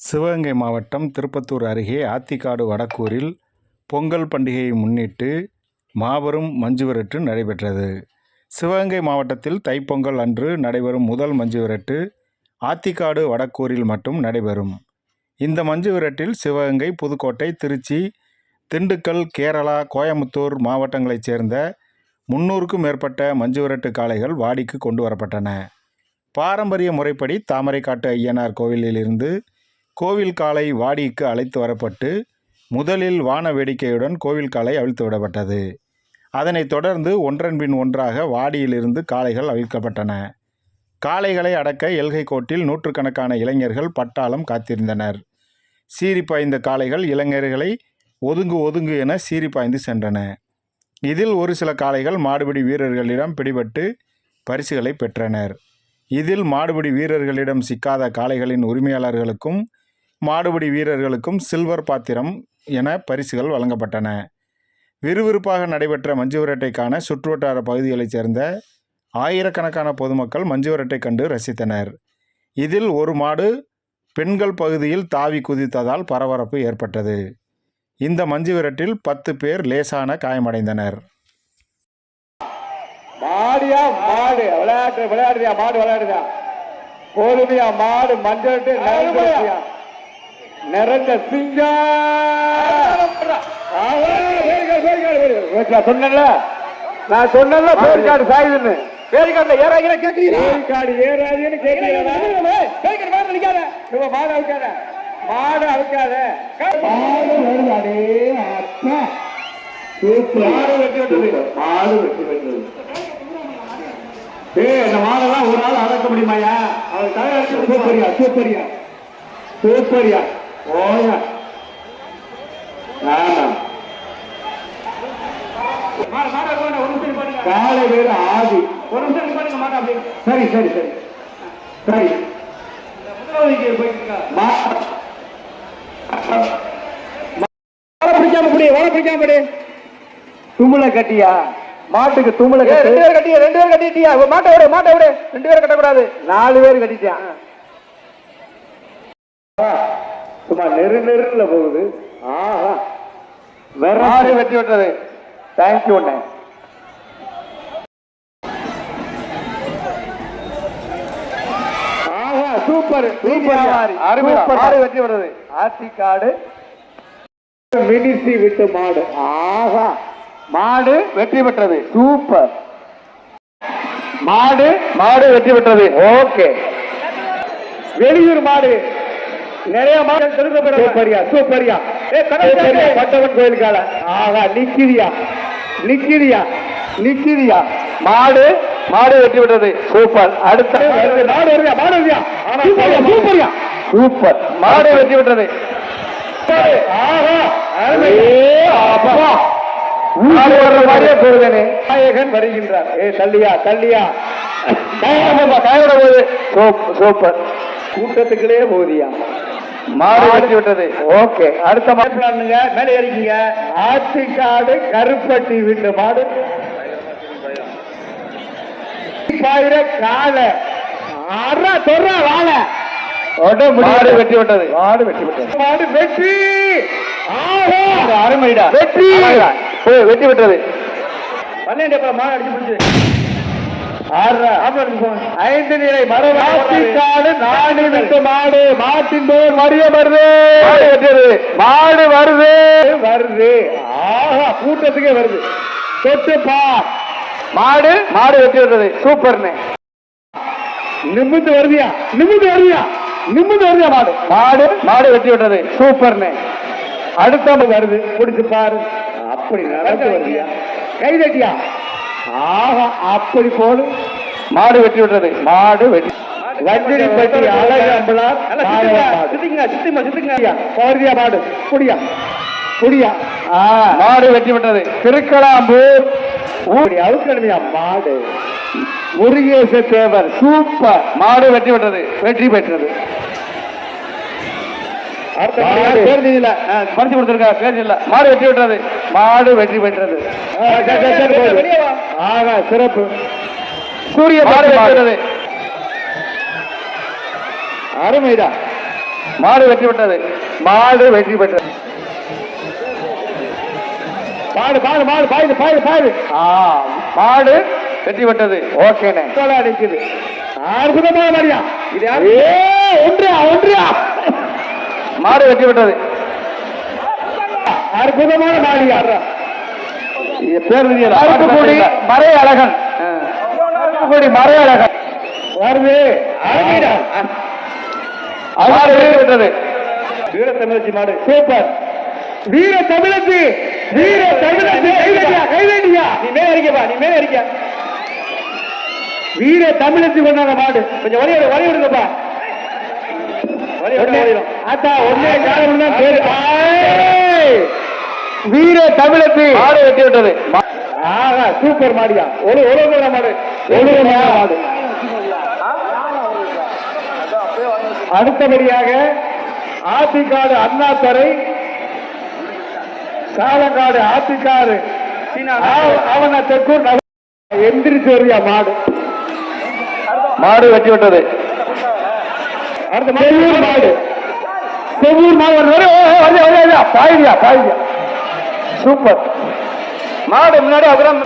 சிவகங்கை மாவட்டம் திருப்பத்தூர் அருகே ஆத்திக்காடு வடக்கூரில் பொங்கல் பண்டிகையை முன்னிட்டு மாபெரும் மஞ்சுவிரட்டு நடைபெற்றது. சிவகங்கை மாவட்டத்தில் தைப்பொங்கல் அன்று நடைபெறும் முதல் மஞ்சுவிரட்டு ஆத்திக்காடு வடக்கூரில் மட்டும் நடைபெறும். இந்த மஞ்சுவிரட்டில் சிவகங்கை, புதுக்கோட்டை, திருச்சி, திண்டுக்கல், கேரளா, கோயமுத்தூர் மாவட்டங்களைச் சேர்ந்த 300க்கும் மேற்பட்ட மஞ்சுவிரட்டு காளைகள் வாடிக்கு கொண்டு வரப்பட்டன. பாரம்பரிய முறைப்படி தாமரைக்காட்டு ஐயனார் கோவிலிலிருந்து கோவில் காளை வாடிக்கு அழைத்து வரப்பட்டு முதலில் வான வேடிக்கையுடன் கோவில் காளை அவிழ்த்து விடப்பட்டது. அதனைத் தொடர்ந்து ஒன்றன் பின் ஒன்றாக வாடியிலிருந்து காளைகள் அவிழ்க்கப்பட்டன. காளைகளை அடக்க எல்கை கோட்டில் நூற்றுக்கணக்கான இளைஞர்கள் பட்டாளம் காத்திருந்தனர். சீறி பாய்ந்த காளைகள் இளைஞர்களை ஒதுங்கு என சீறி பாய்ந்து சென்றன. இதில் ஒரு சில காளைகள் மாடுபிடி வீரர்களிடம் பிடிபட்டு பரிசுகளை பெற்றனர். இதில் மாடுபிடி வீரர்களிடம் சிக்காத காளைகளின் உரிமையாளர்களுக்கும் மாடுபிடி வீரர்களுக்கும் சில்வர் பாத்திரம் என பரிசுகள் வழங்கப்பட்டன. விறுவிறுப்பாக நடைபெற்ற மஞ்சுவிரட்டை காண சுற்றுவட்டார பகுதிகளைச் சேர்ந்த ஆயிரக்கணக்கான பொதுமக்கள் மஞ்சுவிரட்டை கண்டு ரசித்தனர். இதில் ஒரு மாடு பெண்கள் பகுதியில் தாவி குதித்ததால் பரபரப்பு ஏற்பட்டது. இந்த மஞ்சுவிரட்டில் 10 பேர் லேசான காயமடைந்தனர். மாடியா மாடு விளையாடுறியா மாடு விளையாடுதா பொறுமையா மாடு மஞ்சள் நிறைஞ்ச சிங்கா சொன்னல நான் சொன்னல பேரிக்காடு சாயுதுன்னு பேரிக்காடுல ஏறாங்க கேட்கிறீங்க பேரிக்காடு ஏறாதுன்னு கேட்கிறீங்க மாடு அவுக்காத மாடு அவுக்காத மாடு வருதாடே அப்பா மாடு வெட்டி விட்டது மாடு வெட்டி விட்டது. இந்த மாடெல்லாம் ஒரு நாள் அடக்க முடியுமாயா? அவர் தயாரிச்சு சூப்பரியா சூப்பரியா சூப்பரியா ஓயா காலை வேறு ஆதி ஒரு நிமிஷம் பாருங்க மாட்டா அப்படி சரி சரி சரி சரி பிடிக்காம தும்முளை கட்டியா மாட்டுக்கு தும்முளை கட்டி 2 பேர் கட்டிட்டியா மாட்டை விடு 2 பேர் கட்டக்கூடாது 4 பேர் கட்டிட்டியா சும்மா நெருல போகுது. ஆஹா வேற வெட்டி விட்டது. தேங்க்யூ. ஆஹா சூப்பர் அருமை வெட்டி விடுறது. ஆத்திக்காடு மினிசி விட்டு மாடு. ஆஹா மாடு வெற்றி பெற்றது. சூப்பர் மாடு வெற்றி பெற்றது. ஓகே வெளியூர் மாடு நிறைய மாடு சூப்பரியா சூப்பரியா பட்டவன் கோயில் கால. ஆஹா நிக்கிதியா மாடு வெற்றி பெற்றது. சூப்பர். அடுத்த மாடு சூப்பரியா சூப்பர் மாடு வெற்றி பெற்றது. நாயகன் வருகின்றார். தள்ளியா சூப்பர் கூட்டத்துக்குள்ளே போதியா மாடு வெட்டி விட்டது. ஓகே அடுத்த மாடுங்க மேலே ஏறிக்கீங்க. ஆத்திக்காடு கருப்பட்டி வீட்டு மாடு காலை மாடு வெட்டி விட்டது. மாடு வெற்றி. அருமைடா வெற்றி வெட்டி விட்டது. 12 மாடு அடிச்சு பிடிச்சது. 5 நிலை மரவாத்திக்காடு 4 விட்டு மாடு மாட்டின் போர் மறிய மாடு வருது. ஆஹா கூட்டத்துக்கே வருது. தொட்டுப்பா மாடு வெட்டி விட்டது. சூப்பர்னு நிமிந்து வருதியா மாடு வெட்டி விட்டது. சூப்பர்னு அடுத்த வருது. பிடிச்சு பாரு அப்படி நடந்து வருதியா கைதட்டியா. ஆஹா அப்படி போடு மாடு வெட்டி விட்டது. மாடு வெட்டி வஞ்சிரி பட்டி அழகம்பலார் மாடு புடியா மாடு வெட்டி விட்டது. திருக்கலாம்பூர் அவுக்கணுமையா மாடு முருகேச தேவர் சூப்பர் மாடு வெட்டி விட்டது. வெற்றி பெற்றது. பரிசு கொடுத்திருக்க பேர் இல்ல. மாடு வெற்றி பெற்றது. மாடு வெற்றி பெற்றது. ஆக சிறப்பு. சூரிய மாடு வெற்றி. அருமைதா மாடு வெற்றி பெற்றது. மாடு வெற்றி பெற்றது. பாடு பாடு மாடு பாயுது பாயுது பாயுது. மாடு வெற்றி பெற்றது. ஓகேண்ணே. அடிக்குது. அற்புதமான மாடியா இது யாரு? ஒன்றியா ஒன்றியா மாடு வெற்றி பெற்றது. அற்புதமான மாடியா பேர் அருப்புக்கோடி மறை அழகன். அருப்புக்கோடி மறை அழகன் வருது. மாடு வெற்றி பெற்றது. வீர தமிழச்சி மாடு சூப்பர். வீர தமிழச்சி வீர தமிழச்சி கைவேண்டியா கைவேண்டியா நீ மேல அடிக்கப்பா நீ மேல அடிக்க. வீர தமிழச்சி கொண்டாங்க மாடு. கொஞ்சம் வழி வழி விடுங்கப்பா. ஆத்தா ஒன்னே காரணம் தான் பேரு. வீர தமிழச்சி மாடு வெட்டி விட்டது. ஆஹா சூப்பர் மாடியா. ஒரு மாடு ஒரு மாடு. அடுத்தபடியாக ஆத்திக்காடு அண்ணாத்துறை சாலங்காடு ஆத்திக்காடு அவன தெற்கூர் எந்திரிச்சு வரியா மாடு. மாடு வெட்டி விட்டது. அடுத்த செவ்வூர் மாடு செவ்வூர் மாடு பாயுதியா பாயுதியா சூப்பர் மாடு. முன்னாடி அப்புறம்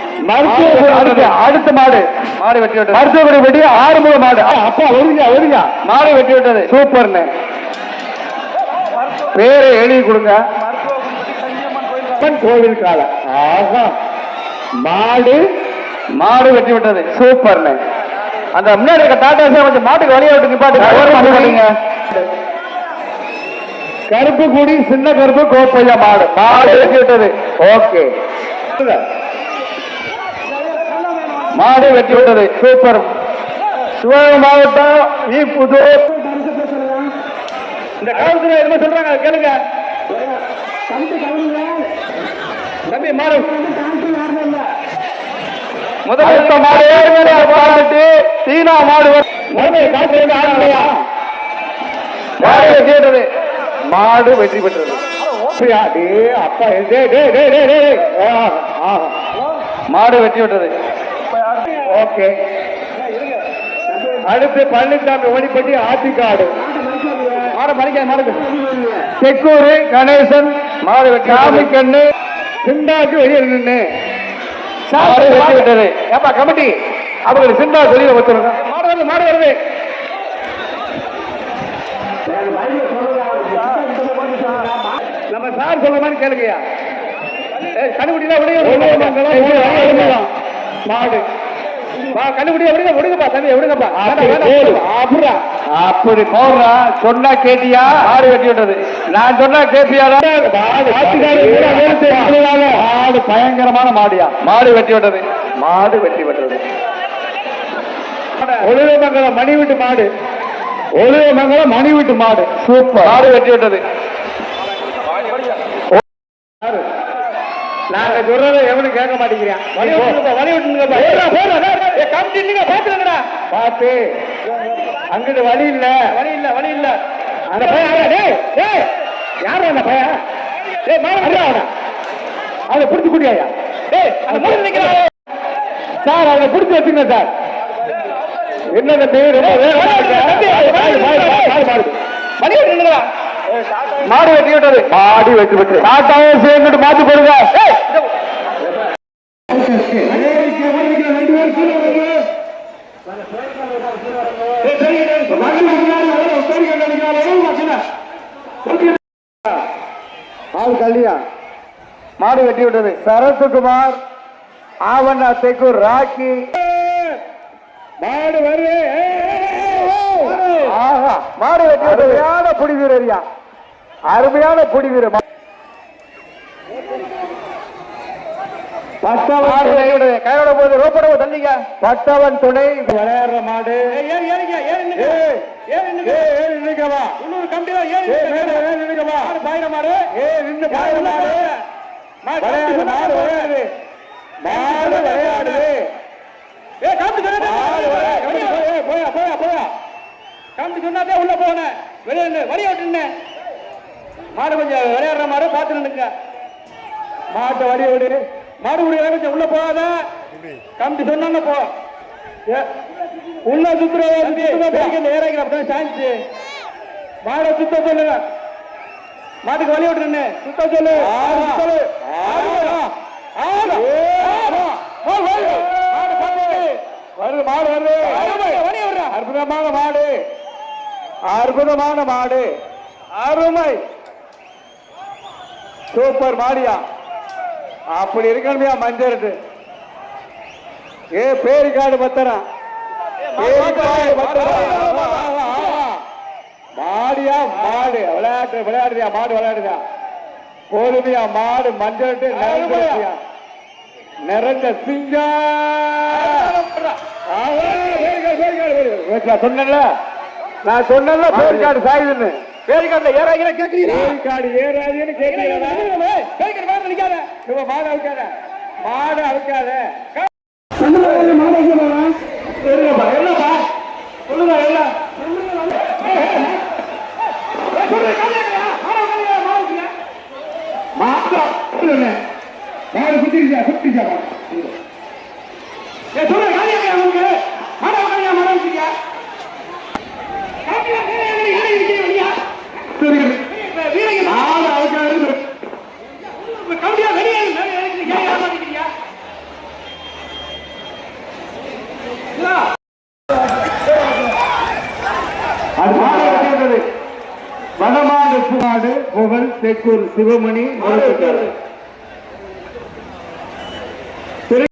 அடுத்த மாடு மாடு வெட்டி விட்டது. மருத்துவமனை வெட்டி ஆறுமுக மாடு. அப்பா ஒருங்க ஒருங்க மாடு வெட்டி விட்டது. சூப்பர்னு பேரை எழுதி கொடுங்க. கோவில் கால. ஆஹா மாடு மாடு வெட்டி விட்டது. சூப்பர்னு அந்த முன்னாடி இருக்க டாடா கொஞ்சம் மாட்டுக்கு வழியை விட்டு நிப்பாட்டுங்க. கருப்பு கூடி சின்ன கருப்பு கோப்பையா மாடு மாடு வெட்டி விட்டது. ஓகே மாடு வெட்டி விட்டது. சூப்பர். சிவகங்கை மாவட்டம் புதூர். இந்த காலத்துல என்ன சொல்றாங்க கேளுங்க தம்பி. மாடு முதல்ல மாடு சீனா மாடு வெற்றி பெற்றது. மாடு வெற்றி பெற்றது. அப்பா மாடு வெற்றி பெற்றது. ஓகே அடுத்து பழனிசாமி ஓடிப்பட்டி ஆத்திக்காடு மாடு மறிக்க மாடு. செக்கூரு கணேசன் மாடு வெற்றி. கண்ணு சிண்டாக்கு வெளியே நின்று மாடு வெற்றி விட்டது. ஏப்பா கமிட்டி அவங்களுக்கு சிண்டா வெளியில வச்சுருங்க. மாடு வருது மாடு வருது. நம்ம சார் சொல்ற மாதிரி கேளுங்கய்யா. கண்டுபிடிக்கலாம் மாடு கண்டுபிடிக்க விடுங்க விடுங்கப்பா தம்பி விடுங்கப்பா. அப்படி போடுறா சொன்னா கேட்டியா? மாடு வெட்டி விட்டது. நான் சொன்னா கேட்டியா? மாடு பயங்கரமான மாடியா. மாடு வெட்டி விட்டது. மாடு வெட்டி விட்டது. ஒளிவமங்கலம் மணி வீட்டு மாடு. ஒளிவமங்கலம் மணி வீட்டு மாடு. சூப்பர். மாடு வெட்டி விட்டது. நாங்க சொல்றத எவனும் கேட்க மாட்டேங்கிறான். வழி விட்டுங்கப்பா. பாத்து அங்கிட்டு வழி இல்ல வழி இல்ல வழி இல்ல. அந்த பையன் யாரு அந்த பையன்? அதை பிடிச்சு கூட்டியா சார்? அதை பிடிச்சு வச்சுங்க சார். என்ன பேர் மாடு வெட்டி விட்டது. மாடு வெட்டி விட்டு டாட்டாவே சேர்ந்துட்டு மாத்தி போடுங்க. மாடு வெட்டி விட்டது. சரத்குமார் ஆவண்ணா தெக்கூர் ராக்கி மாடு வருது. ஆஹா மாடு வெட்டி அருமையான புடி வீரரியா. அருமையான புடி வீரர். கையோட போது ரோப்பட தள்ளிங்க. பட்டவன் துணை விளையாடுற மாடு. சொன்னாதே உள்ள போன வழி விட்டு மாடு கொஞ்சம் விளையாடுற மாடு பார்த்து நின்னுங்க. மாட்டை வழி விடு. மாடு விடு கொஞ்சம் உள்ள போகாத. கம்பி சொன்னாங்க போ. உள்ள சுத்துற ஏறாங்க சாய்ச்சு மாட சுத்த சொல்லுங்க. மாட்டுக்கு வழி விட்டுருன்னு சுத்த சொல்லு. வருது மாடு வருது. அற்புதமான மாடு, அற்புதமான மாடு, அருமை சூப்பர் மாடியா. அப்படி இருக்கணுமையா மஞ்சள். ஏ பேரிக்காடு பத்திரம், மாடியா மாடு விளையாட்டு விளையாடுறியா, மாடு விளையாடுதா போதுமையா. மாடு மஞ்சள் நிறைஞ்ச சிங்கா. சொன்னல நான் சொன்னல பேரிக்காடு சாயுதுன்னு. பேரிக்காடுல ஏறாங்க கேட்கிறீங்க. பேரிக்காடு ஏறாதுன்னு கேட்கிறீங்களா? மாடு அவுக்காத, மாடு அவுக்காத. என்னப்பா சொல்லுங்க எல்லாம் வடமாடு புகாடு புகழ் தெக்கூர் சிவமணி